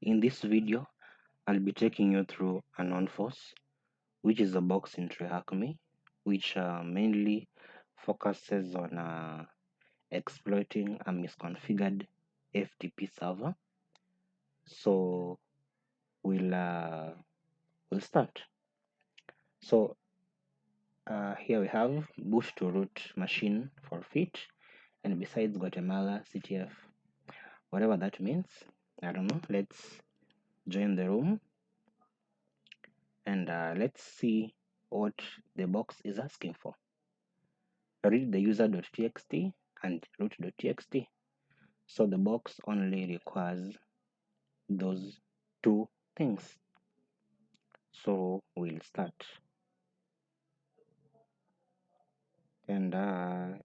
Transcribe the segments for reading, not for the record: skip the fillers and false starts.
In this video, I'll be taking you through Anonforce, which is a box in TryHackMe, which mainly focuses on exploiting a misconfigured FTP server. So we'll start. So here we have boot to root machine forfeit, and besides Guatemala CTF, whatever that means. I don't know. Let's join the room and let's see what the box is asking for. Read the user.txt and root.txt. So the box only requires those two things. So we'll start. And I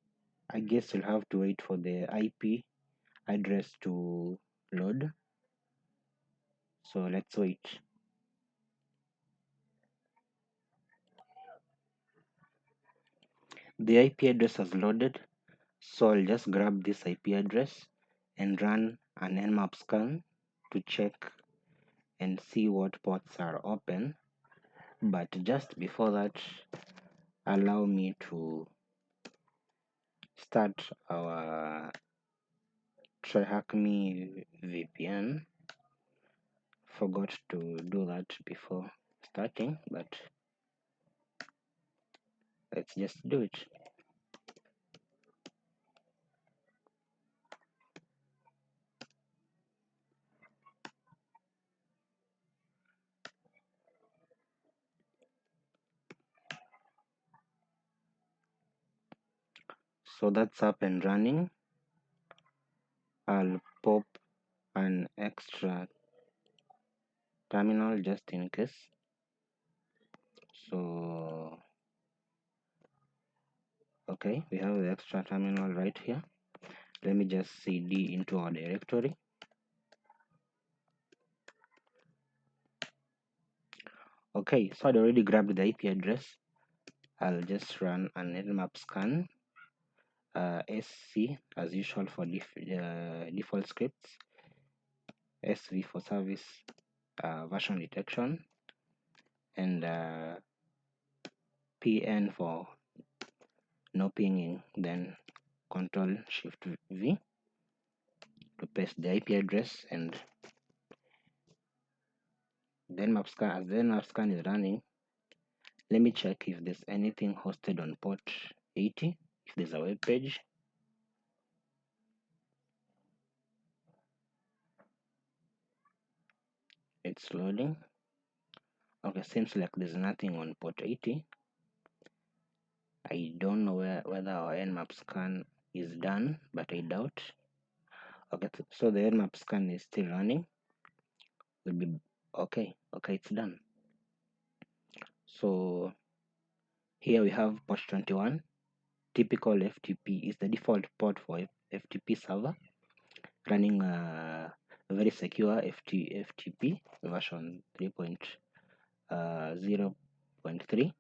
guess you'll have to wait for the IP address to load. So let's wait. The IP address has loaded. So I'll just grab this IP address and run an Nmap Scan to check and see what ports are open. But just before that, allow me to start our TryHackMe VPN. Forgot to do that before starting, but let's just do it. So that's up and running. I'll pop an extra terminal just in case. So okay, we have the extra terminal right here. Let me just cd into our directory. Okay, so I'd already grabbed the IP address. I'll just run an nmap scan sc as usual for default scripts, sv for service version detection, and pn for no pinging, then control shift v to paste the IP address. And then nmap scan, as the nmap scan is running, let me check if there's anything hosted on port 80, if there's a web page. It's loading. Okay, seems like there's nothing on port 80. I don't know whether our nmap scan is done, but I doubt. Okay, so the nmap scan is still running. Will be okay. Okay, it's done. So here we have port 21. Typical FTP is the default port for FTP server, running a very secure FTP version 3.0.3.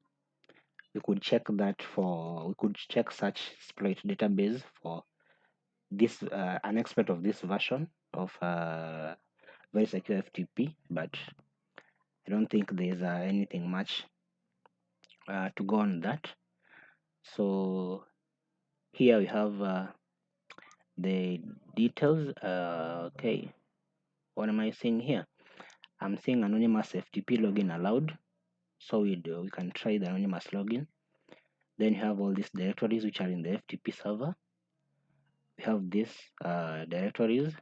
We could check that we could check such exploit database for this an expert of this version of very secure FTP, but I don't think there's anything much to go on that. So here we have the details. Okay, what am I seeing here? I'm seeing anonymous FTP login allowed, so we can try the anonymous login. Then you have all these directories which are in the FTP server. We have these directories,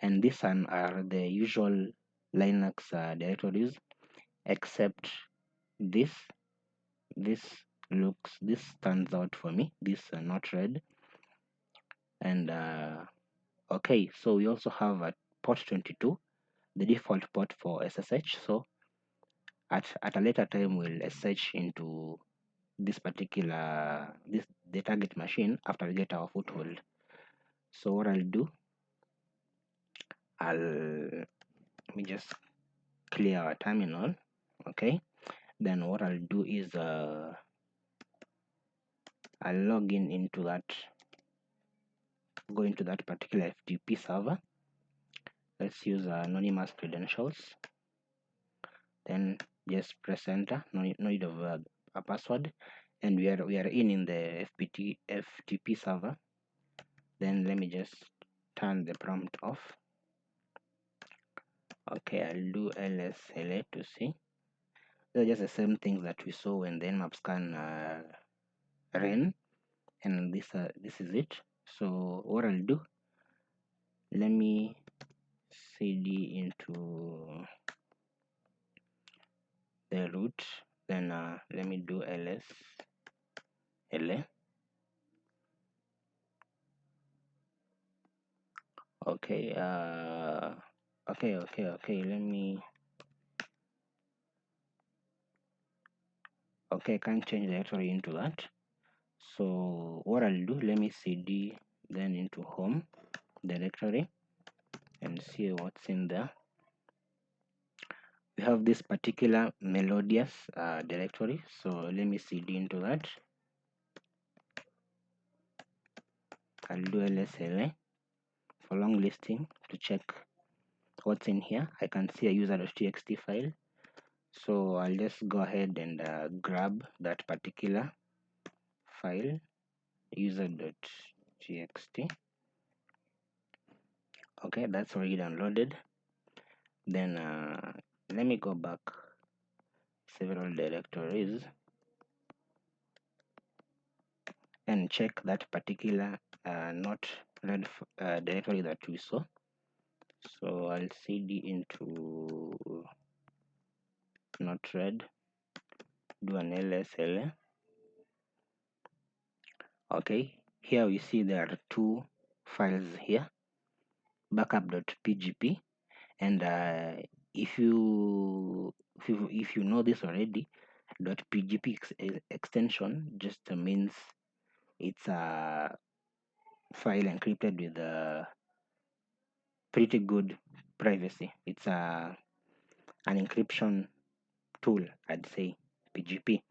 and these are the usual Linux directories, except this stands out for me, this notread. And okay, so we also have a port 22, the default port for SSH. So at a later time we'll SSH into this particular the target machine after we get our foothold. So what I'll do, let me just clear our terminal. Okay, then what I'll do is I'll log go into that particular FTP server. let's use anonymous credentials. Then just press enter. No need of a password, and we are in the FTP server. Then let me just turn the prompt off. Okay, I'll do LSLA to see. They're just the same things that we saw when the Nmap Scan ran, and this is it. So what I'll do, let me cd into the root, then let me do LSLA. Okay, okay, let me, okay, I can't change the directory into that. So what I'll do, let me cd then into home directory and see what's in there. We have this particular melodious directory, so let me cd into that. I'll do LSLA for long listing to check what's in here. I can see a user.txt file, so I'll just go ahead and grab that particular file, user.txt. Okay, that's already downloaded. Then let me go back several directories and check that particular notread directory that we saw. So I'll cd into notread, do an LSLA. Okay, here we see there are two files here, backup.pgp, and if you know this already, .pgp extension just means it's a file encrypted with pretty good privacy. It's an encryption tool, I'd say, PGP.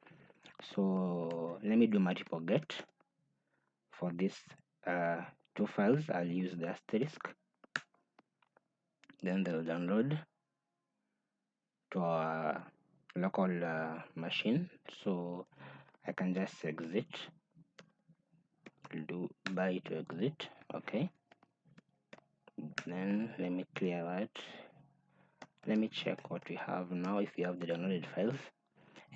So let me do multiple get for this two files. I'll use the asterisk, then they'll download to our local machine. So I can just exit, do buy to exit. Okay, then let me clear that. Let me check what we have now, if we have the downloaded files.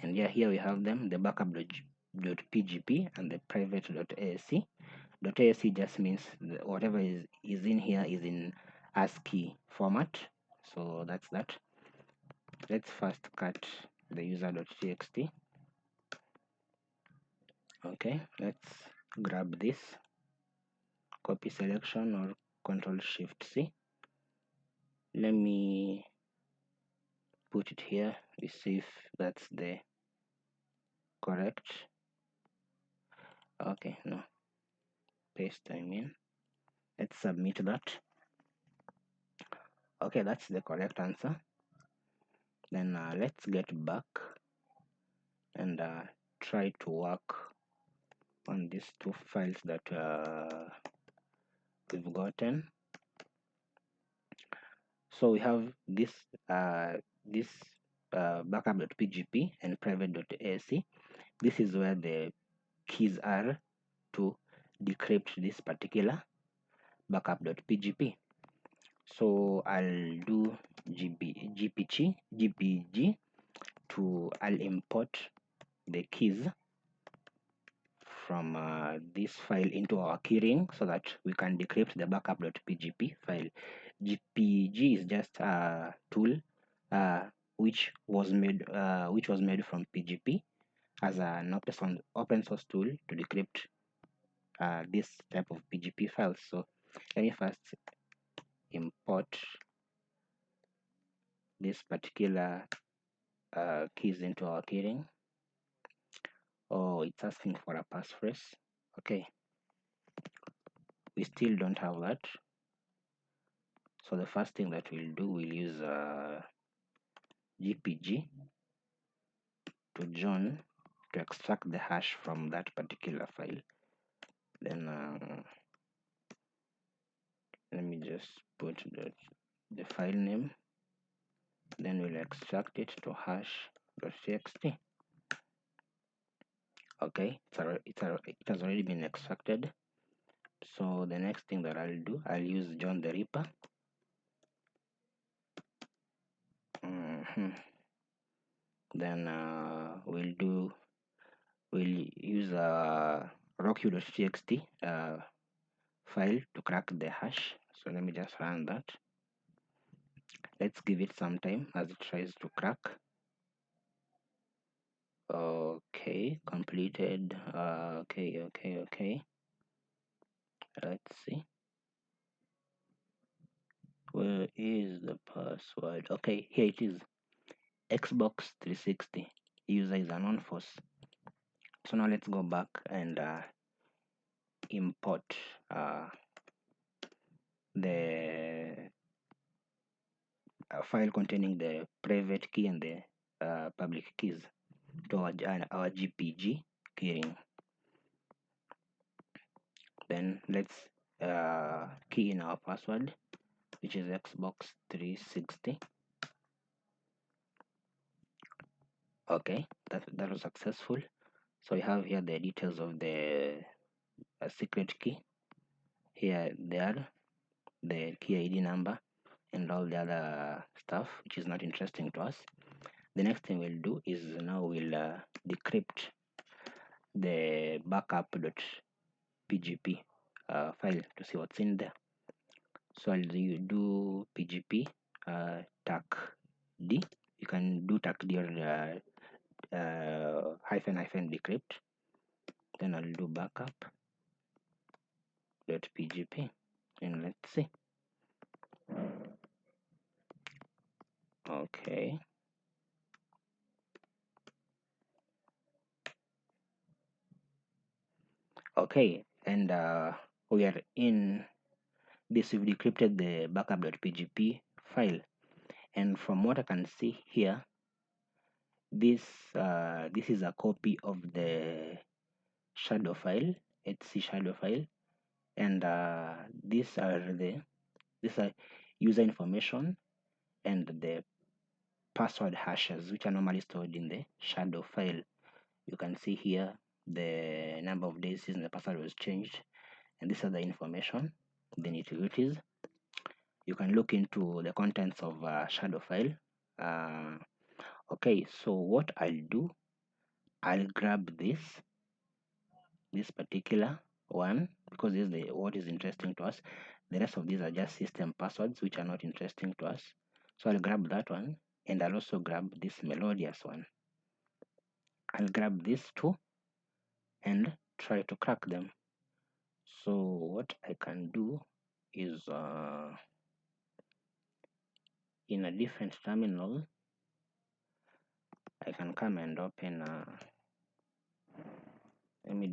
And yeah, here we have them, the backup.pgp and the private.asc. .asc just means whatever is in here is in ASCII format. So that's that. Let's first cut the user.txt. Okay, let's grab this, copy selection or Control Shift C. Let me put it here. We see if that's the correct. Okay, no, paste, I mean. Let's submit that. Okay, that's the correct answer. Then let's get back and try to work on these two files that we've gotten. So we have this backup.pgp and private.asc. This is where the keys are to decrypt this particular backup.pgp. So I'll do gpg to, I'll import the keys from this file into our keyring so that we can decrypt the backup.pgp file. GPG is just a tool which was made from PGP as an open source tool to decrypt this type of PGP files. So let me first import this particular keys into our keyring. Oh, it's asking for a passphrase. Okay, we still don't have that. So the first thing that we'll do, we'll use GPG to John to extract the hash from that particular file. Then let me just put that the file name, then we'll extract it to hash.txt. Okay, it has already been extracted. So the next thing that I'll do, I'll use JohnTheRipper. Then we'll use a rock.txt file to crack the hash. So let me just run that. Let's give it some time as it tries to crack. Okay, completed. Okay. Let's see. Where is the password? Okay, here it is. Xbox 360. User is Anonforce. So now let's go back and import the file containing the private key and the public keys to our GPG keyring. Then let's key in our password, which is Xbox 360. Okay, that was successful. So we have here the details of the secret key. Here they are, the key ID number and all the other stuff, which is not interesting to us. The next thing we'll do is now we'll decrypt the backup.pgp file to see what's in there. So I'll do PGP tac d. You can do tac d or hyphen decrypt. Then I'll do backup.pgp and let's see. Okay. Okay, and we are in this. We've decrypted the backup.pgp file, and from what I can see here, this is a copy of the shadow file, etc shadow file, and these are user information and the password hashes, which are normally stored in the shadow file. You can see here the number of days since the password was changed, and these are the information, the nitty-gritties. You can look into the contents of a shadow file. Okay, so what I'll do, I'll grab this particular one, because this is what is interesting to us. The rest of these are just system passwords, which are not interesting to us. So I'll grab that one, and I'll also grab this melodious one. I'll grab these two and try to crack them. So what I can do is in a different terminal, I can come and open let me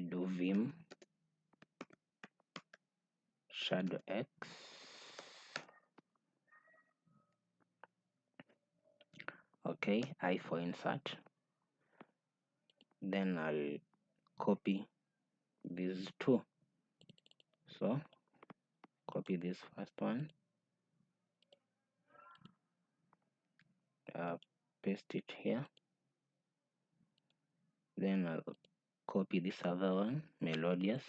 do vim shadow x. Okay, I for insert. Then I'll copy these two. So copy this first one, paste it here. Then I'll copy this other one, melodious.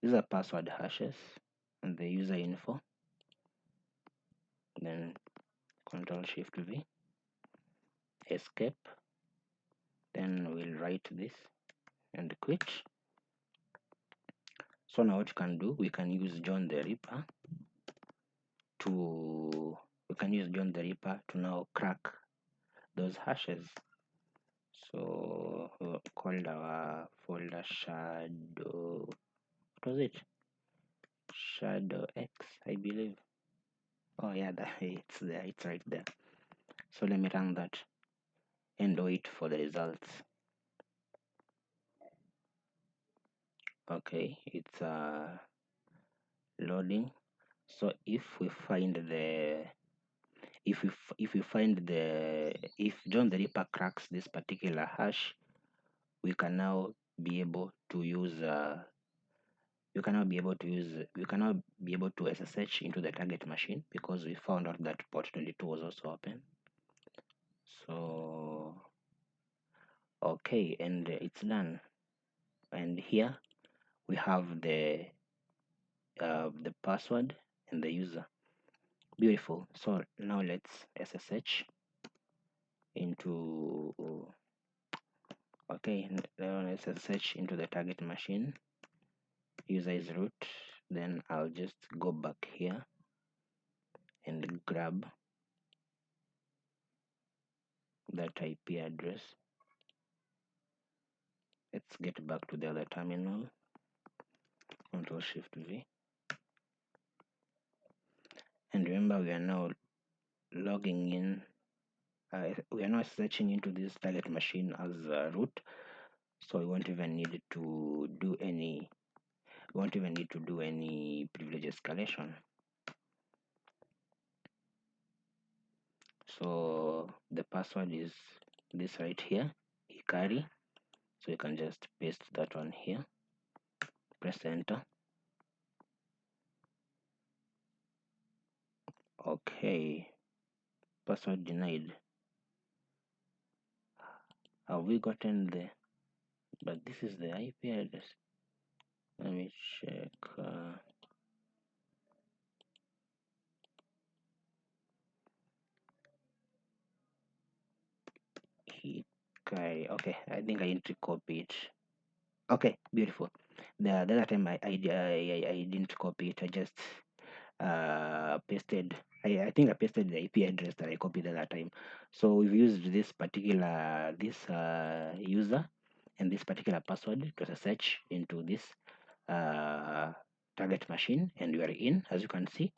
These are password hashes and the user info. Then Control Shift V, escape. Then we'll write this and quit. So now what you can do, we can use JohnTheRipper to now crack those hashes. So we called our folder shadow, what was it? Shadow X, I believe. Oh yeah, it's there, it's right there. So let me run that and wait for the results. Okay, it's loading. So if JohnTheRipper cracks this particular hash, we can now be able to use you cannot be able to SSH into the target machine because we found out that port 22 was also open. So okay, and it's done. And here we have the password and the user. Beautiful. So now let's SSH into, okay, now let's SSH into the target machine. User is root. Then I'll just go back here and grab that IP address. Let's get back to the other terminal. Control Shift V. And remember, we are now logging in. We are now searching into this target machine as root, so we won't even need to do any. We won't even need to do any privilege escalation. So the password is this right here, Hikari. So you can just paste that one here. Press enter. Okay, password denied. Have we gotten the? But this is the IP address. Let me check. Hikari. Okay, I think I need to copy it. Okay, beautiful. The other time I didn't copy it. I just pasted. I think I pasted the IP address that I copied at that time. So we've used this particular user and this particular password to search into this target machine, and we are in. As you can see,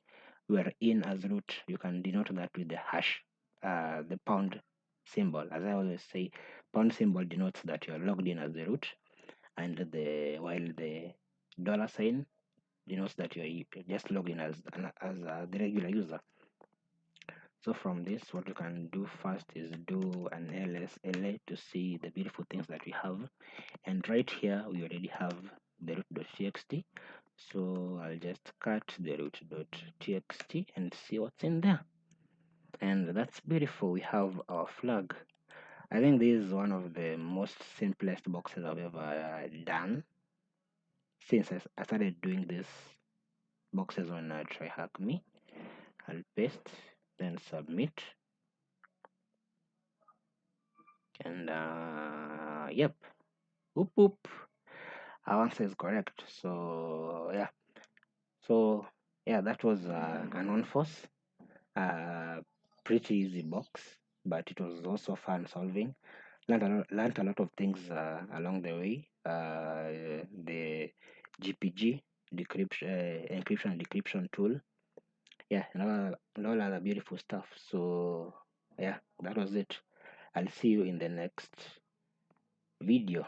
we are in as root. You can denote that with the hash, the pound symbol. As I always say, pound symbol denotes that you are logged in as the root, and while the dollar sign denotes that you just log in as the regular user. So from this, what you can do first is do an LSLA to see the beautiful things that we have. And right here, we already have the root.txt. So I'll just cut the root.txt and see what's in there. And that's beautiful. We have our flag. I think this is one of the most simplest boxes I've ever done since I started doing this boxes on TryHackMe. I'll paste, then submit, and yep, whoop whoop, our answer is correct. So yeah, that was Anonforce. Pretty easy box, but it was also fun solving. Learned a lot of things along the way. The GPG encryption and decryption tool, yeah, and all other beautiful stuff. So yeah, that was it. I'll see you in the next video.